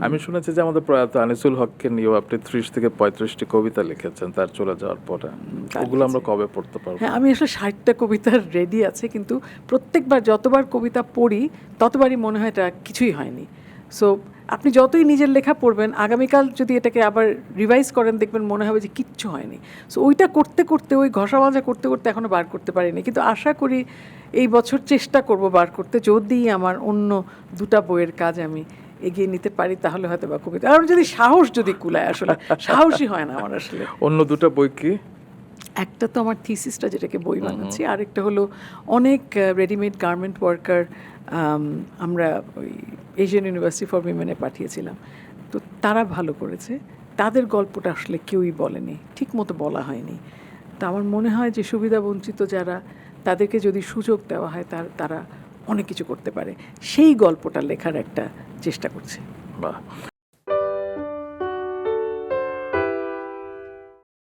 আমি শুনেছি যে আমাদের প্রয়াত আনিসুল হককে নিয়েও আপনি 30 থেকে 35টি কবিতা লিখেছেন তার চলে যাওয়ার পরে। ওগুলো আমরা কবে পড়তে পারবো? হ্যাঁ, আমি আসলে 60টা কবিতার রেডি আছে, কিন্তু প্রত্যেকবার যতবার কবিতা পড়ি ততবারই মনে হয় এটা কিছুই হয়নি। সো আপনি যতই নিজের লেখা পড়বেন, আগামীকাল যদি এটাকে আবার রিভাইজ করেন দেখবেন মনে হবে যে কিচ্ছু হয়নি। সো ওইটা করতে করতে, ওই ঘষা মাজা করতে করতে এখনও বার করতে পারিনি, কিন্তু আশা করি এই বছর চেষ্টা করব বার করতে। যদি আমার অন্য দুটা বইয়ের কাজ আমি এগিয়ে নিতে পারি তাহলে হয়তো বা কবিতা, আর যদি সাহস যদি কুলায়, আসলে সাহসী হয় না আমার আসলে। অন্য দুটো বই কি? একটা তো আমার থিসিসটা, যেটাকে বই বানাচ্ছি, আরেকটা হলো অনেক রেডিমেড গার্মেন্ট ওয়ার্কার আমরা ওই এশিয়ান ইউনিভার্সিটি ফর উইমেনে পাঠিয়েছিলাম। তো তারা ভালো করেছে, তাদের গল্পটা আসলে কেউই বলেনি, ঠিক মতো বলা হয়নি। তো আমার মনে হয় যে সুবিধাবঞ্চিত যারা, তাদেরকে যদি সুযোগ দেওয়া হয় তারা অনেক কিছু করতে পারে, সেই গল্পটা লেখার একটা চেষ্টা করছে। বাহ।